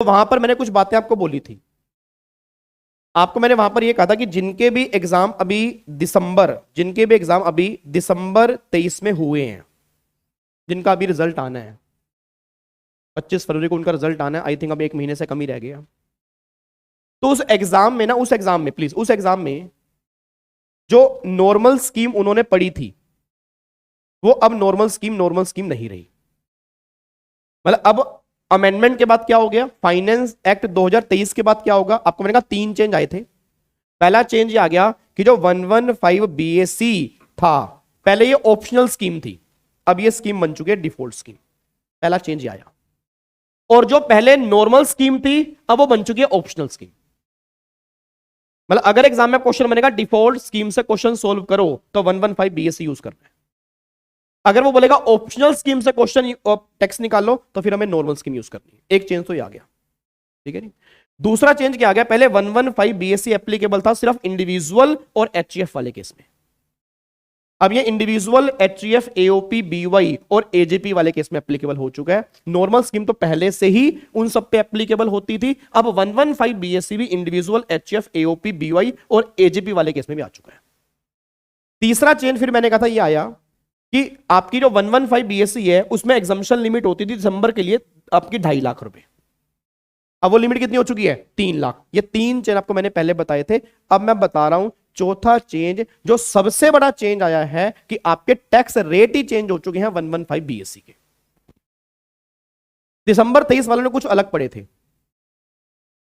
तो वहां पर मैंने कुछ बातें आपको बोली थी। आपको मैंने वहां पर यह कहा था कि जिनके भी एग्जाम अभी दिसंबर 23 में हुए हैं, जिनका अभी रिजल्ट आना है 25 फरवरी को उनका रिजल्ट आना है, आई थिंक अब 1 महीने से कम ही रह गया। तो उस एग्जाम में जो नॉर्मल स्कीम उन्होंने पढ़ी थी वो अब नॉर्मल स्कीम नहीं रही। मतलब अब अमेंडमेंट के बाद क्या हो गया, फाइनेंस एक्ट 2023 के बाद क्या होगा, आपको मैंने कहा 3 चेंज आए थे। पहला चेंज ये आ गया कि जो 115 बीएससी था, पहले ये ऑप्शनल स्कीम थी, अब ये स्कीम बन चुकी है डिफॉल्ट स्कीम। पहला चेंज ये आया। और जो पहले नॉर्मल स्कीम थी अब वो बन चुकी है ऑप्शनल स्कीम। मतलब अगर एग्जाम में क्वेश्चन बनेगा डिफॉल्ट स्कीम से क्वेश्चन सोल्व करो तो 115 बीएससी यूज करना है। अगर वो बोलेगा ऑप्शनल स्कीम से क्वेश्चन टेक्स्ट निकालो तो फिर हमें नॉर्मल स्कीम यूज करनी है। एक चेंज तो ये आ गया, ठीक है नहीं। दूसरा चेंज क्या आ गया, पहले 115 बीएससी एप्लीकेबल था सिर्फ इंडिविजुअल और एचईएफ वाले केस में। अब ये इंडिविजुअल, एचईएफ, एओपी, बीवाई और एजेपी वाले केस में एप्लीकेबल हो चुका है। नॉर्मल स्कीम तो पहले से ही उन सब पे एप्लीकेबल होती थी। अब 115 बीएससी भी इंडिविजुअल, एचईएफ, एओपी, बीवाई और एजेपी वाले केस में भी आ चुका है। तीसरा चेंज फिर मैंने कहा था ये आया कि आपकी जो 115 बीएससी है उसमें एग्जम्पशन लिमिट होती थी दिसंबर के लिए आपकी 2.5 लाख रुपए। अब वो लिमिट कितनी हो चुकी है, 3 लाख। ये 3 चेंज आपको मैंने पहले बताए थे। अब मैं बता रहा हूं चौथा चेंज, जो सबसे बड़ा चेंज आया है कि आपके टैक्स रेट ही चेंज हो चुके हैं 115 बीएससी के। दिसंबर 23 वालों ने कुछ अलग पढ़े थे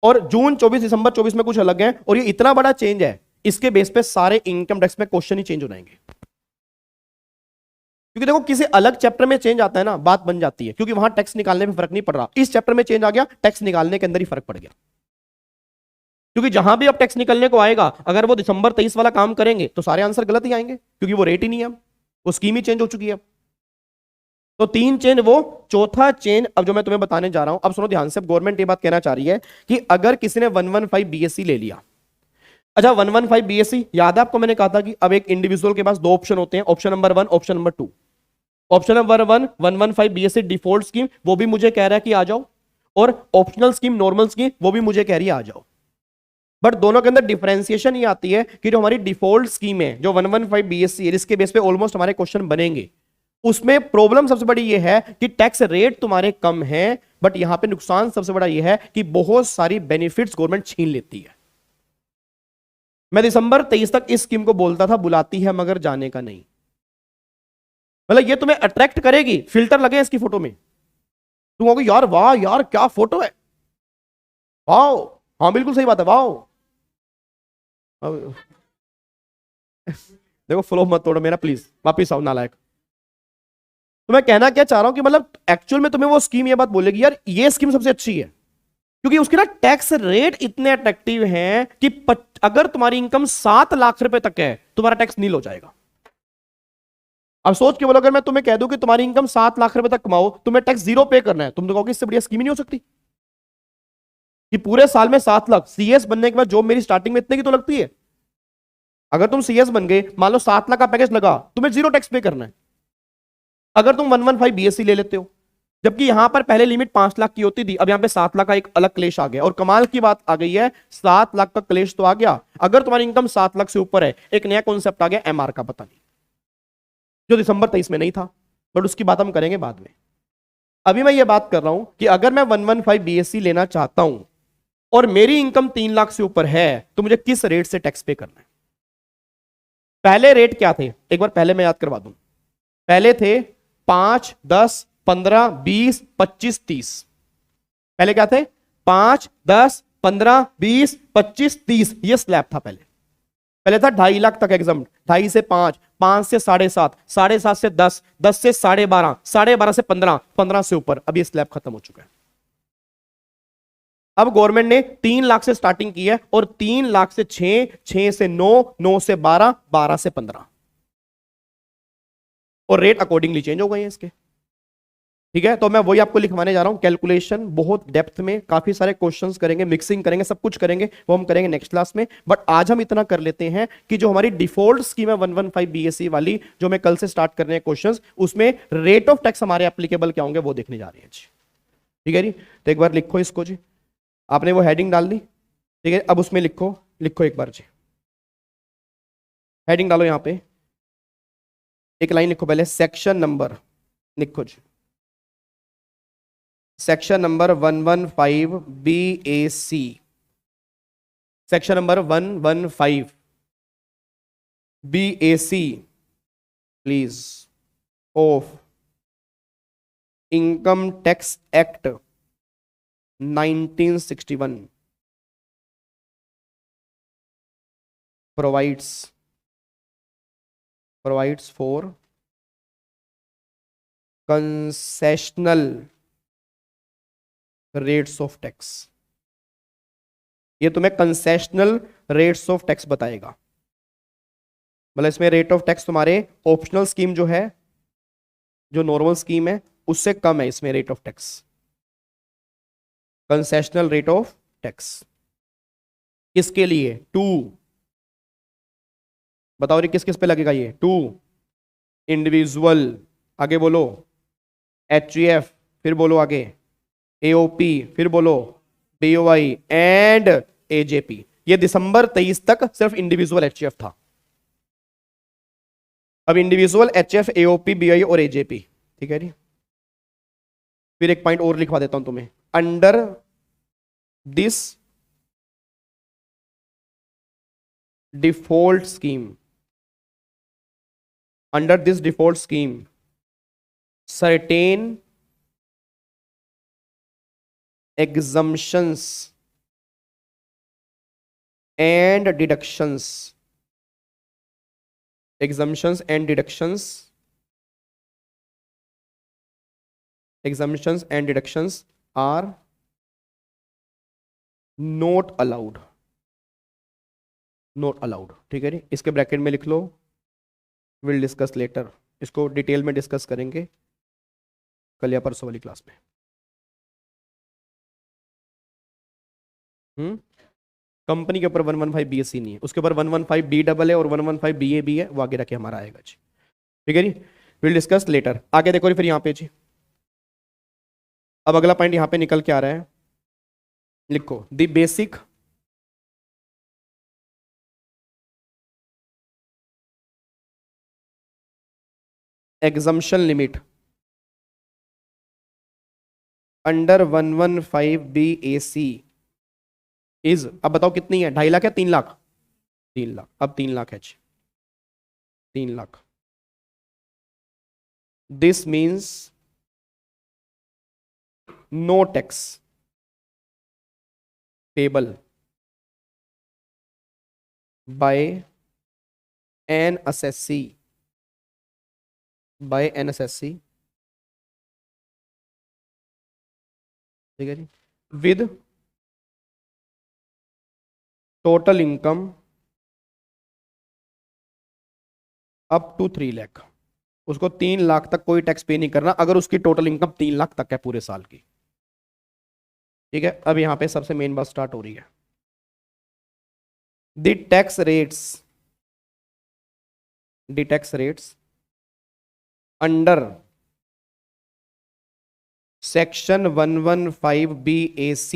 और जून 24, दिसंबर 24 में कुछ अलग है। और ये इतना बड़ा चेंज है, इसके बेस पे सारे इनकम टैक्स में क्वेश्चन ही चेंज हो जाएंगे। क्योंकि देखो किसी अलग चैप्टर में चेंज आता है ना, बात बन जाती है, क्योंकि वहां टैक्स निकालने में फर्क नहीं पड़ रहा। इस चैप्टर में चेंज आ गया, टैक्स निकालने के अंदर ही फर्क पड़ गया। क्योंकि जहां भी अब टैक्स निकलने को आएगा, अगर वो दिसंबर 23 वाला काम करेंगे तो सारे आंसर गलत ही आएंगे, क्योंकि वो रेट ही नहीं है, वो स्कीम ही चेंज हो चुकी है। तो 3 चेंज वो। चौथा चेंज अब जो मैं तुम्हें बताने जा रहा हूं, अब सुनो ध्यान से। गवर्नमेंट ये बात कहना चाह रही है कि अगर किसी ने 115 बीएससी ले लिया, अच्छा 115 बीएससी याद है आपको, मैंने कहा था कि अब एक इंडिविजुअल के पास 2 ऑप्शन होते हैं, option number 1, option number 2। Option number 1 115 BSc default scheme, वो भी मुझे कह रहा है कि आ जाओ, और ऑप्शनल स्कीम, नॉर्मल स्कीम, वो भी मुझे कह रही है आ जाओ। बट दोनों के अंदर डिफरेंशिएशन ये आती है कि जो हमारी डिफॉल्ट स्कीम है, जो 115 बीएससी है, जिसके बेस पे ऑलमोस्ट हमारे क्वेश्चन बनेंगे, उसमें प्रॉब्लम सबसे बड़ी ये है कि टैक्स रेट तुम्हारे कम है। बट यहां पे नुकसान सबसे बड़ा ये है कि बहुत सारी बेनिफिट्स गवर्नमेंट छीन लेती है। मैं दिसंबर 23 तक इस स्कीम को बोलता था बुलाती है मगर जाने का नहीं। मतलब ये तुम्हें अट्रैक्ट करेगी, फिल्टर लगे इसकी फोटो में, तुम कहोगे यार वाह यार क्या फोटो है, वाह, हाँ बिल्कुल सही बात है, वाह। देखो फ्लो मत तोड़ो मेरा प्लीज, वापिस आओ नालायक। तो मैं कहना क्या चाह रहा हूं कि मतलब एक्चुअल में तुम्हें वो स्कीम ये बात बोलेगी यार ये स्कीम सबसे अच्छी है, क्योंकि उसके ना टैक्स रेट इतने अट्रैक्टिव हैं कि अगर तुम्हारी इनकम 7 लाख रुपए तक है तुम्हारा टैक्स नील हो जाएगा। अब सोच के बोलो, अगर मैं तुम्हें कह दूं कि तुम्हारी इनकम 7 लाख रुपए तक कमाओ, तुम्हें टैक्स 0 पे करना है, तुम तो कहोगे इससे बढ़िया स्कीम ही नहीं हो सकती कि पूरे साल में 7 लाख। सीएस बनने के बाद जॉब मेरी स्टार्टिंग में इतने की तो लगती है। अगर तुम सीएस बन गए, मान लो 7 लाख का पैकेज लगा, तुम्हें 0 टैक्स पे करना है अगर तुम 115 बीएससी ले लेते हो। जबकि यहां पर पहले लिमिट 5 लाख की होती थी, अब यहां पे 7 लाख का एक अलग क्लेश आ गया। और कमाल की बात आ गई है, 7 लाख का क्लेश तो आ गया, अगर तुम्हारी इनकम 7 लाख से ऊपर है, एक नया कॉन्सेप्ट आ गया एमआर का, पता नहीं, जो दिसंबर 23 में नहीं था, बट उसकी बात हम करेंगे बाद में। अभी मैं ये बात कर रहा हूं कि अगर मैं 115 बीएससी लेना चाहता हूं और मेरी इनकम 3 लाख से ऊपर है, तो मुझे किस रेट से टैक्स पे करना है। पहले रेट क्या थे, एक बार पहले मैं याद करवा दूं। पहले थे 5, 10, 15, 20, 25, 30। पहले क्या थे, 5, 10, 15, 20, 25, 30, ये स्लैब था पहले। पहले था 2.5 लाख तक एग्जाम, 2.5 से 5, 5 से 7.5, 7.5 से 10, 10 से 12.5, 12.5 से 15, 15 से ऊपर। अब ये स्लैब खत्म हो चुका है। अब गवर्नमेंट ने 3 लाख से स्टार्टिंग की है, और 3 लाख से 6, 6 से 9, 9 से 12, 12 से 15, और रेट अकॉर्डिंगली चेंज हो गए हैं इसके। ठीक है, तो मैं वही आपको लिखवाने जा रहा हूं। कैलकुलेशन बहुत डेप्थ में, काफी सारे क्वेश्चंस करेंगे, मिक्सिंग करेंगे, सब कुछ करेंगे, वो हम करेंगे नेक्स्ट क्लास में। बट आज हम इतना कर लेते हैं कि जो हमारी डिफॉल्ट स्कीम है 115 बीएससी वाली, जो मैं कल से स्टार्ट करने हैं क्वेश्चंस, उसमें रेट ऑफ टैक्स हमारे एप्लीकेबल क्या होंगे वो देखने जा रहे हैं जी। ठीक है जी, तो एक बार लिखो इसको जी। आपने वो हेडिंग डाल दी, ठीक है। अब उसमें लिखो, लिखो एक बार जी, हेडिंग डालो यहाँ पे, एक लाइन लिखो पहले, सेक्शन नंबर लिखो जी, section number 115 BAC, section number 115 BAC please of income tax act 1961 provides for concessional rates of tax। ये तुम्हें कंसेशनल रेट्स ऑफ टैक्स बताएगा, मतलब इसमें रेट ऑफ टैक्स तुम्हारे ऑप्शनल स्कीम जो है, जो नॉर्मल स्कीम है उससे कम है इसमें rate of tax, concessional rate of tax. किसके लिए? टू, बताओ रे किस किस पे लगेगा ये? टू इंडिविजुअल, आगे बोलो HUF, फिर बोलो आगे AOP, फिर बोलो BOI एंड AJP। ये दिसंबर 23 तक सिर्फ इंडिविजुअल HUF था, अब इंडिविजुअल HUF, AOP, BOI और AJP, ठीक है जी। फिर एक पॉइंट और लिखवा देता हूं तुम्हें, under this default scheme, under this default scheme certain exemptions and deductions, exemptions and deductions, exemptions and deductions are not allowed, not allowed, ठीक है जी। इसके ब्रैकेट में लिख लो विल डिस्कस लेटर, इसको डिटेल में डिस्कस करेंगे कल या परसों वाली क्लास में। कंपनी के ऊपर 115 BSC नहीं है, उसके ऊपर 115 BEE है और 115 BAB है, वो आगे रखे हमारा आएगा जी, ठीक है जी। Will discuss later. आगे देखो फिर यहाँ पे जी, अब अगला पॉइंट यहाँ पे निकल के आ रहा है, लिखो the basic exemption limit under 115 BAC is, अब बताओ कितनी है? 2.5 लाख या 3 लाख? 3 लाख, अब 3 लाख है, 3 lakh. This means no tax payable by an assessee, by an assessee, ठीक है जी, with total income up to 3 lakh. उसको 3 लाख तक कोई टैक्स पे नहीं करना अगर उसकी टोटल इनकम 3 लाख तक है पूरे साल की, ठीक है। अब यहां पे सबसे मेन बात स्टार्ट हो रही है, the tax rates, the tax rates under section 115 BAC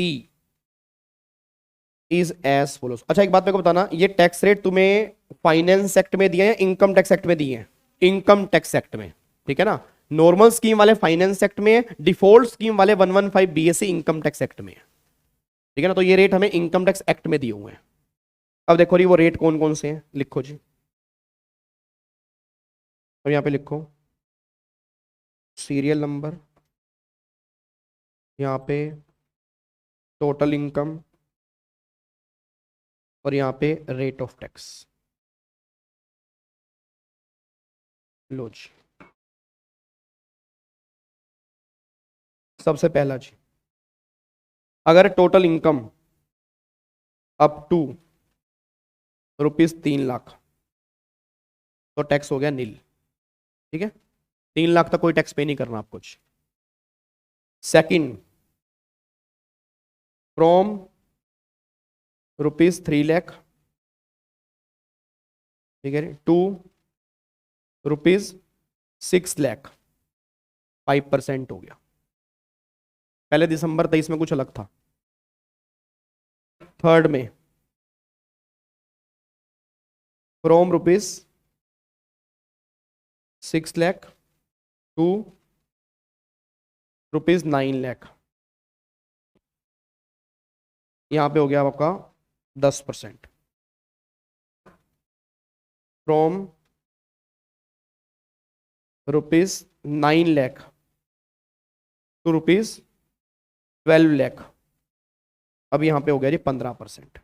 is as follows. अच्छा एक बात मेरे को बताना, ये टैक्स रेट तुम्हें फाइनेंस एक्ट में दिए हैं, इनकम टैक्स एक्ट में दिए हैं? इनकम टैक्स एक्ट में, ठीक है ना। नॉर्मल स्कीम वाले फाइनेंस एक्ट में, डिफॉल्ट स्कीम वाले 115 BAC इनकम टैक्स एक्ट में, ठीक है ना। तो ये रेट हमें इनकम टैक्स एक्ट में दिए हुए हैं। अब देखो जी वो रेट कौन कौन से हैं, लिखो जी, अब यहां पे लिखो सीरियल नंबर, यहां पे टोटल इनकम और यहां पे रेट ऑफ टैक्स। लो जी, सबसे पहला जी, अगर total income up to ₹3 lakh तो टैक्स हो गया नील, ठीक है। 3 लाख तक कोई टैक्स पे नहीं करना आपको। सेकंड, फ्रॉम ₹3 लाख, ठीक है, टू ₹6 लाख 5% हो गया। पहले दिसंबर 23 में कुछ अलग था, थर्ड में फ्रॉम ₹6 लाख टू ₹9 लाख, यहां पे हो गया आपका 10%। फ्रॉम ₹9 लाख टू ₹12 लाख, अब यहां पे हो गया जी 15%।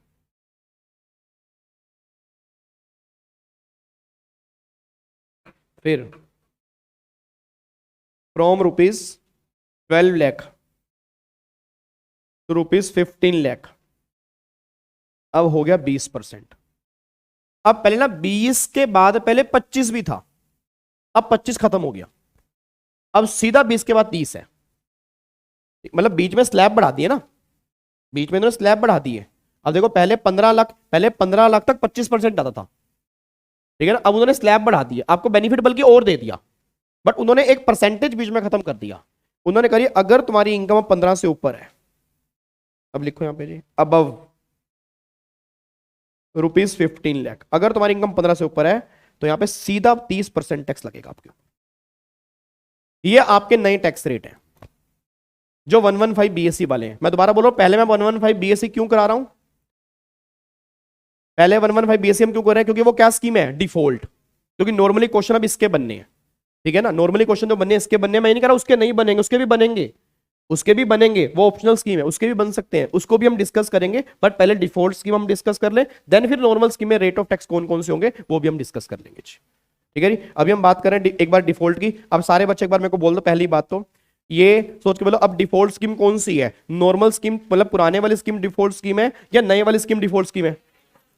फिर फ्रॉम ₹12 लाख टू ₹15 लाख, अब हो गया 20%। अब पहले ना 20 के बाद पहले 25 भी था, अब 25 खत्म हो गया, अब सीधा 20 के बाद 30 है। मतलब बीच में स्लैब बढ़ा दिए ना, बीच में इन्होंने स्लैब बढ़ा दी है। अब देखो पहले 15 लाख तक 25% आता था, ठीक है ना, अब उन्होंने स्लैब बढ़ा दिया, आपको बेनिफिट बल्कि और दे दिया, बट उन्होंने एक परसेंटेज बीच में खत्म कर दिया। उन्होंने करी अगर तुम्हारी इनकम 15 से ऊपर है, अब लिखो यहां पे जी अबव ₹15 लाख, अगर तुम्हारी इनकम 15 से ऊपर है तो यहां पे सीधा 30% टैक्स लगेगा आपके ऊपर। ये आपके नए टैक्स रेट है जो 115 बीएससी वाले हैं। मैं दोबारा बोल रहा हूं, पहले मैं 115 बीएससी क्यों करा रहा हूं, पहले 115 बीएससी हम क्यों कर रहे हैं, क्योंकि वो क्या स्कीम है, डिफॉल्ट। क्योंकि नॉर्मली क्वेश्चन अब इसके बनने हैं, ठीक है ना, नॉर्मली क्वेश्चन जो बनने हैं इसके बनने हैं। मैं नहीं कह रहा उसके नहीं बनेंगे, उसके भी बनेंगे, उसके भी बनेंगे, वो ऑप्शनल स्कीम है, उसके भी बन सकते हैं, उसको भी हम डिस्कस करेंगे। बट पहले डिफॉल्ट स्कीम हम डिस्कस कर ले, देन फिर नॉर्मल स्कीम में रेट ऑफ टैक्स कौन कौन से होंगे वो भी हम डिस्कस कर लेंगे, ठीक है जी। अभी हम बात करें एक बार डिफॉल्ट की। अब सारे बच्चे एक बार मेरे को बोल दो, पहली बात तो ये सोच के बोलो अब डिफॉल्ट स्कीम कौन सी है, नॉर्मल स्कीम मतलब पुराने वाली स्कीम डिफॉल्ट स्कीम है या नए वाली स्कीम डिफॉल्ट स्कीम है।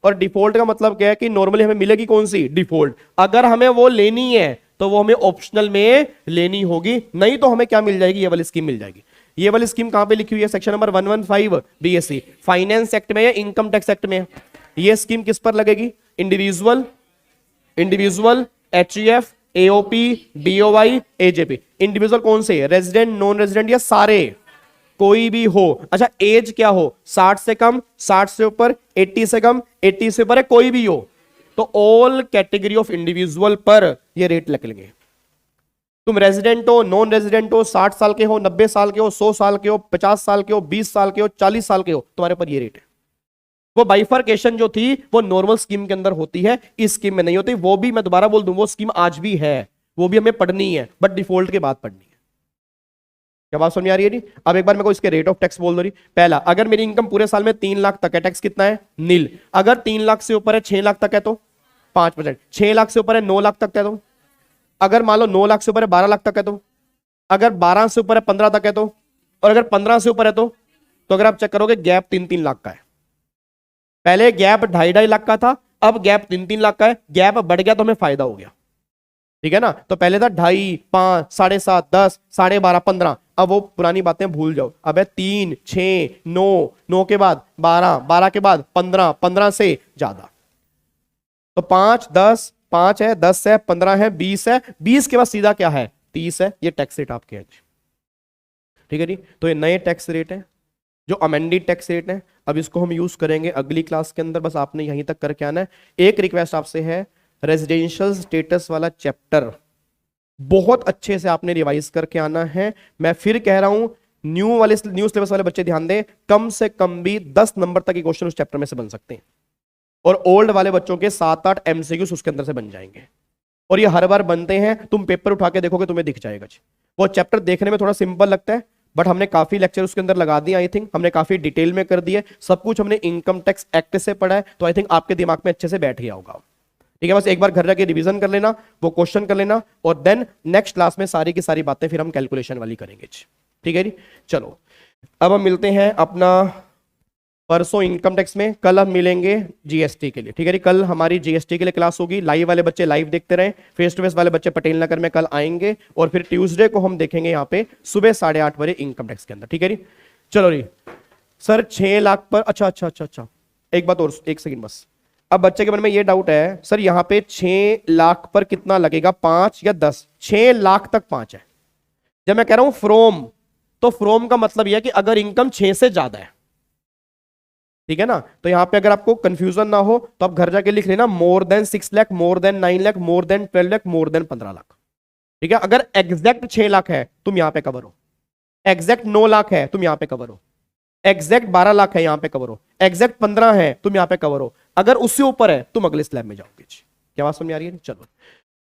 और डिफॉल्ट का मतलब क्या है कि नॉर्मली हमें मिलेगी कौन सी, डिफॉल्ट। अगर हमें वो लेनी है तो वो हमें ऑप्शनल में लेनी होगी, नहीं तो हमें क्या मिल जाएगी, ये वाली स्कीम मिल जाएगी। ये वाली स्कीम कहां पे लिखी हुई है, section number 115 BSc, finance act में या इनकम टैक्स एक्ट में। ये स्कीम किस पर लगेगी, इंडिविजुअल एचईएफ एओपी बीओवाई एजेपी। इंडिविजुअल कौन से, रेजिडेंट नॉन रेजिडेंट या सारे, कोई भी हो। अच्छा एज क्या हो, 60 से कम, 60 से ऊपर, 80 से कम, 80 से ऊपर है, कोई भी हो, तो ऑल कैटेगरी ऑफ इंडिविजुअल पर ये रेट लगेंगे। तुम रेजिडेंट हो, नॉन रेजिडेंट हो, 60 साल के हो, 90 साल के हो, 100 साल के हो, 50 साल के हो, 20 साल के हो, 40 साल के हो, तुम्हारे पर ये रेट है। वो बाइफरकेशन जो थी वो नॉर्मल स्कीम के अंदर होती है, इस स्कीम में नहीं होती। वो भी मैं दोबारा बोल दूं, वो स्कीम आज भी है, वो भी हमें पढ़नी है, बट डिफॉल्ट के बाद पढ़नी है। क्या बात समझ आ रही है जी। अब एक बार मेरे को इसके रेट ऑफ टैक्स बोल दो रही। पहला, अगर मेरी इनकम पूरे साल में 3 लाख तक है, टैक्स कितना है, नील। अगर 3 लाख से ऊपर है, 6 लाख तक है तो 5%। 6 लाख से ऊपर है, 9 लाख तक है तो, अगर मान लो 9 लाख से ऊपर है 12 लाख तक है तो, अगर 12 से ऊपर है 15 तक है तो, और अगर 15 से ऊपर है तो अगर आप चेक करोगे गैप 3-3 लाख का है। पहले गैप 2.5-2.5 लाख का था, अब गैप 3-3 लाख का है। गैप बढ़ गया तो हमें फायदा हो गया, ठीक है ना। तो पहले था 2.5, 5, 7.5, 10, 12.5, 15। अब वो पुरानी बातें भूल जाओ, अब है 3, 6, 9, 9 के बाद 12, 12 के बाद 15, 15 से ज्यादा तो 5, 10, 5 है, 10 है, 15 है, 20 है, 20 के बाद सीधा क्या है, 30 है। ये टैक्स रेट आपके है, ठीक है जी। तो ये नए टैक्स रेट है जो अमेंडेड टैक्स रेट है। अब इसको हम यूज करेंगे अगली क्लास के अंदर, बस आपने यहीं तक करके आना है। एक रिक्वेस्ट आपसे है, रेजिडेंशियल स्टेटस वाला चैप्टर बहुत अच्छे से आपने रिवाइज करके आना है। मैं फिर कह रहा हूं, न्यू सिलेबस वाले बच्चे ध्यान दें, कम से कम भी 10 नंबर तक के क्वेश्चन उस चैप्टर में से बन सकते हैं, और ओल्ड वाले बच्चों के 7-8 एमसीक्यूज उसके अंदर से बन जाएंगे। और ये हर बार बनते हैं, तुम पेपर उठा के देखोगे तुम्हें दिख जाएगा। वो चैप्टर देखने में थोड़ा सिंपल लगता है, बट हमने काफी लेक्चर उसके अंदर लगा दिए। आई थिंक हमने काफी डिटेल में कर दिए, सब कुछ हमने इनकम टैक्स एक्ट से पढ़ा है, तो आई थिंक आपके दिमाग में अच्छे से बैठ गया होगा, ठीक है। बस एक बार घर जाके रिवीजन कर लेना, वो क्वेश्चन कर लेना, और देन नेक्स्ट क्लास में सारी की सारी बातें फिर हम कैलकुलेशन वाली करेंगे, ठीक है जी। चलो अब हम मिलते हैं अपना परसों इनकम टैक्स में, कल हम मिलेंगे जीएसटी के लिए, ठीक है जी। कल हमारी जीएसटी के लिए क्लास होगी। लाइव वाले बच्चे लाइव देखते रहें, फेस टू फेस वाले बच्चे पटेल नगर में कल आएंगे, और फिर ट्यूसडे को हम देखेंगे यहाँ पे सुबह 8:30 बजे इनकम टैक्स के अंदर, ठीक है जी। चलो जी सर 6 लाख पर, अच्छा एक बात और, एक सेकंड बस। अब बच्चे के मन में ये डाउट है, सर यहाँ पे 6 लाख पर कितना लगेगा, 5 या 10? 6 लाख तक 5 है। जब मैं कह रहा हूं फ्रोम, तो फ्रोम का मतलब यह है कि अगर इनकम 6 से ज्यादा है, ठीक है ना। तो यहाँ पे अगर आपको कंफ्यूजन ना हो तो आप घर जाके लिख लेना more than 6 lakh, more than 9 lakh, more than 12 lakh, more than 15 lakh. ठीक है, अगर एग्जैक्ट 6 लाख है तुम यहां पे कवर हो, एग्जैक्ट 9 लाख है तुम यहां पे कवर हो, एग्जैक्ट 12 लाख है यहां पे कवर हो, एग्जैक्ट 15 है तुम यहां पे कवर हो, अगर उससे ऊपर है तुम अगले स्लैब में जाओगे जी। क्या बात समझ आ रही है? चलो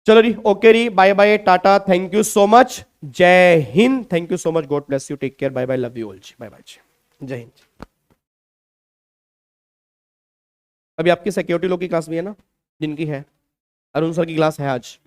चलो जी, ओके जी, bye bye, tata, thank you so much, जय हिंद, thank you so much, God bless you, take care, bye bye, love you all जी, बाय बाय जी, जय हिंद। अभी आपकी सिक्योरिटी लोग की क्लास भी है ना, जिनकी है, अरुण सर की क्लास है आज।